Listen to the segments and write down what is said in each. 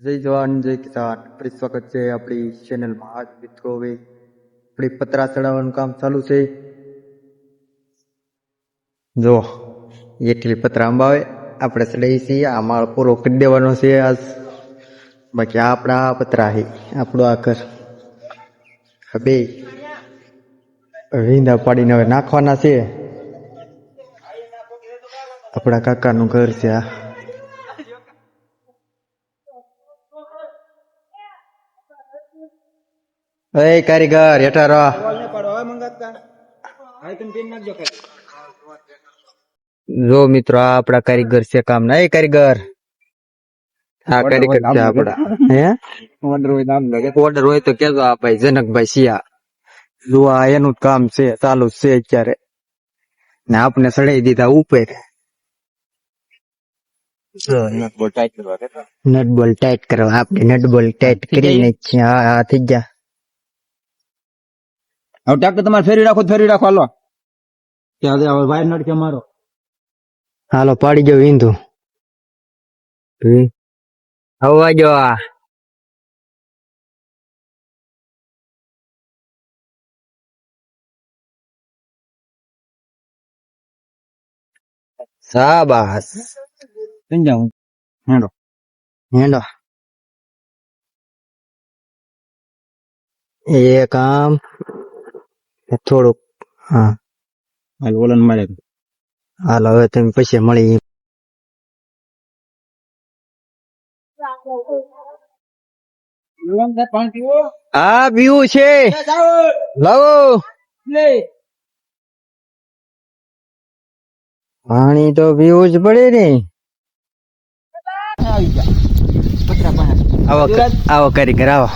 જય જવાન જય કિસાન. આપણી સ્વાગત છે આપણી ચેનલમાં. આજ મિત્રો હવે આપણી પતરા ચડાવવાનું કામ ચાલુ છે. જો એટલી પતરા અંબાવે આપણે ચડાવી છીએ. આ માળ પૂરો કરી દેવાનો છે આજ. બાકી આપણા પતરા છે, આપણું આ ઘર બે રીંદા પાડીને હવે નાખવાના છે. આપણા કાકાનું ઘર છે આ. એ કારીગર હેઠા રહો. જો મિત્રો આ આપડા કારીગર છે કામ ના. એ કારીગર આ કારીગર છે આપડા. હે ઓર્ડર હોય તો કેજો. આ ભાઈ જનકભાઈ સિયા. જો આ એનું જ કામ છે, ચાલુ છે અત્યારે. ને આપને સડાઈ દીધા ઉપર. નટ બોલ ટાઈટ કરવા. આપણે નટ બોલ ટાઈટ કરીને હા થઈ ગયા. હવે ટ્રેક્ટર તમારે ફેરી રાખો હાલો. ત્યાં હવે વાયર નટ કે મારો હાલો પાડી ગયો ઈંધું. હવા જો આ શાબાશ. સમજાવું હેડો હેલો એ કામ થોડુંક. હા હાલ ઓલન મારે હાલો હવે તમે પછી મળી. હા પીવું છે, લાવો પાણી તો પીવું જ પડે ને. આવો કારીગર આવો.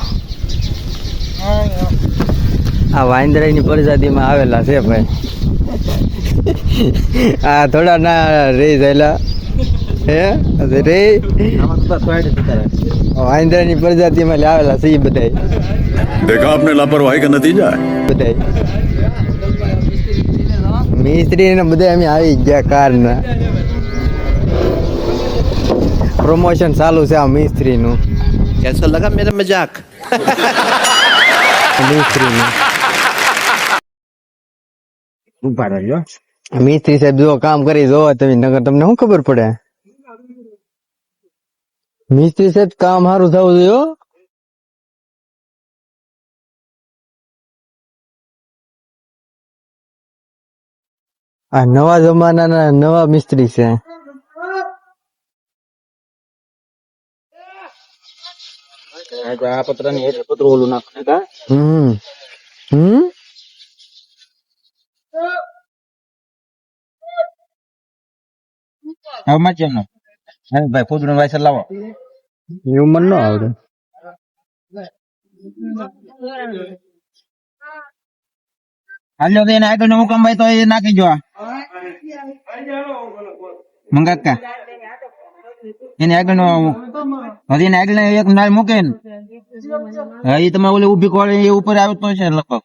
આ વાંદરા ની પ્રજાતિમાં આવેલા છે ભાઈ. આ થોડા ના રે જયેલા હે રે વાંદરા ની પ્રજાતિમાં આવેલા છે એ બધા. देखा आपने लापरवाही का नतीजा है. બધા મિસ્ત્રી ને બધા અમે આવી ગયા. કાર ના પ્રમોશન ચાલુ છે આ મિસ્ત્રી નું. कैसा लगा मेरा मजाक? મિસ્ત્રી નું ઉભા રહેજો. મિસ્ત્રી સાહેબ જો કામ કરી જોવો તમે, નગર તમને શું ખબર પડે. મિસ્ત્રી સાહેબ કામ સારું થવું જોઈએ હો. આ નવા જમાનાના નવા મિસ્ત્રી છે. આ પતરા ની હેઠળ પતરું ઓલું નાખે કા હમ હમ હવે માચે નો અરે ભાઈ ફૂદડું વાયસર લાવો. એવું મને ન આવડે. હાલ્યો તો એને આગળ નું કામ ભાઈ તો એ નાખી જો મંગાકા એને આગળ નો હજી એને આગળ એક નાળ મૂકે ને હા એ તમે ઓલી ઉભી કોળે એ ઉપર આવે તો છે લગભગ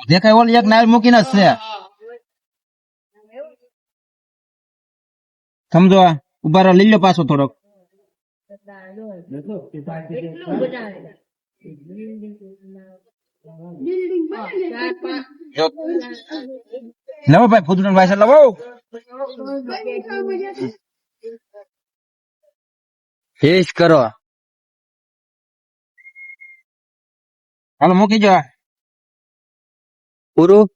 દેખાય. ઓલી એક નાળ મૂકીને જ છે સમજો. ઉભા રહો લીલો પાછો થોડોક. લવો ભાઈ ફૂદડું વાયસર લવો. ફેસ કરો. હાલો મૂકી જો. પૂરું.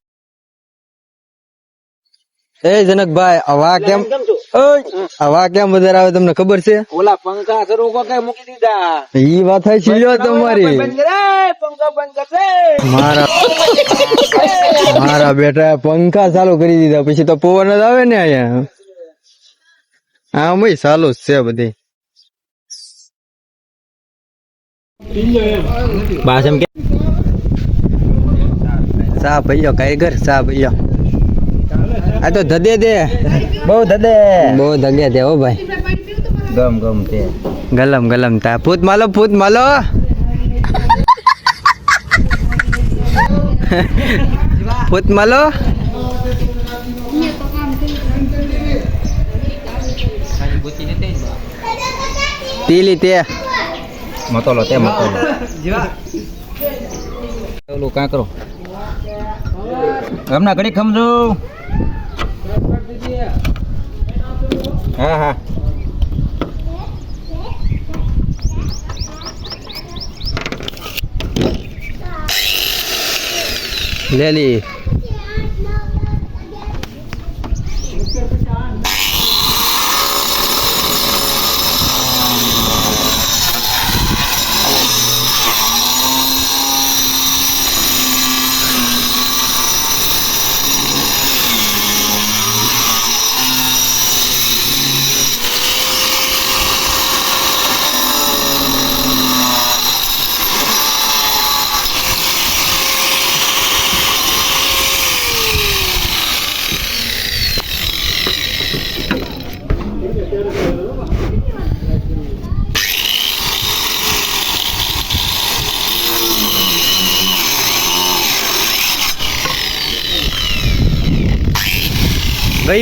એ જનકભાઈ હવા કેમ હવા કેમ વધારે આવે તમને ખબર છે? ઓલા પંખા શરૂ કઈ મૂકી દીધા. ઈ વાત થાય છે તમારી. પંખા બંધ કરશે. મારા બેટા પંખા ચાલુ કરી દીધા પછી તો પવન જ આવે ને અહીંયા. હા ભાઈ ચાલુ જ છે બધી. બાસમ કે સા ભૈયો કારીગર સા ભૈયો. આ તો ધદે દે બહુ ધદે દે હો ભાઈ. ગમ તે ગલમ તા ફૂટ માલો ફૂટ માલો. તીલી તે મતોલો તે મતોલો ઓલું કાં કરો હમણાં ઘડી ખમજો હા હા લેલી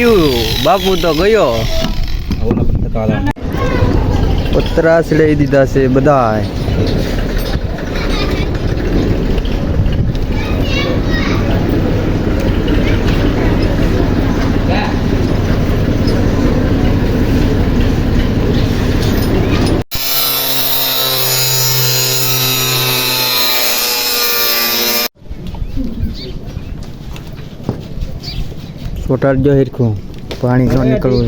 ગયું બાપુ તો ગયો પતરાસ લઈ દીધા છે બધા ચોટાડજો હિરખું પાણી ન નીકળવું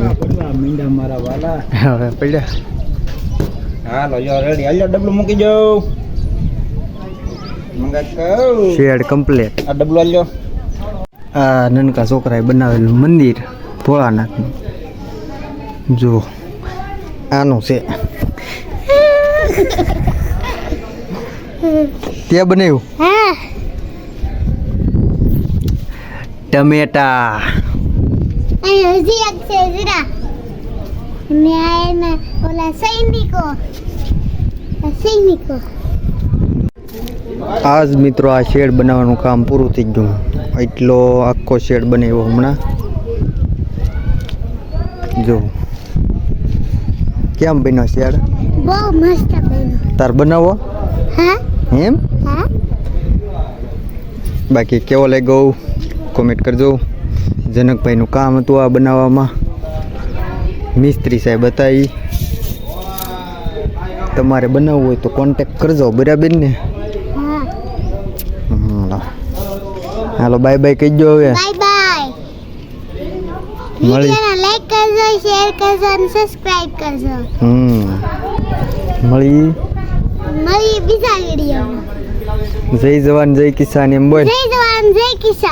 મીંડા મારા વાલા હવે પડ્યા હાલો જો રેડી હાલો ડબલું મૂકી જાઉં મંગા કહું શેડ કમ્પ્લીટ આ ડબલું હાલો આ નનકા છોકરાએ બનાવેલું મંદિર ભોળાનાથનું જો આનું છે તે બનાવ્યું ટમેટા હજી એક છે જરા ને આ એના ઓલા સૈનિકો આજ મિત્રો આ શેડ બનાવવાનું કામ પૂરું થઈ ગયું એટલો આખો શેડ બનાવ્યો હમણાં જો કેમ બન્યો શેડ બહુ મસ્ત બન્યો તાર બનાવો હા એમ હા બાકી કેવો લાગ્યો કોમેન્ટ કરજો જનકભાઈનું કામ હતું આ બનાવવામાં મિસ્ત્રી સાહેબ હતા ઈ તમારે બનાવવું હોય તો કોન્ટેક્ટ કરજો બરાબર ને હા હાલો બાય બાય કહી દો હવે બાય બાય મળી વિડિયોને લાઈક કરજો શેર કરજો અને સબસ્ક્રાઇબ કરજો મળી બીજા વિડિયોમાં જય જવાન જય કિસાન એમ બોલ જય જવાન જય કિસાન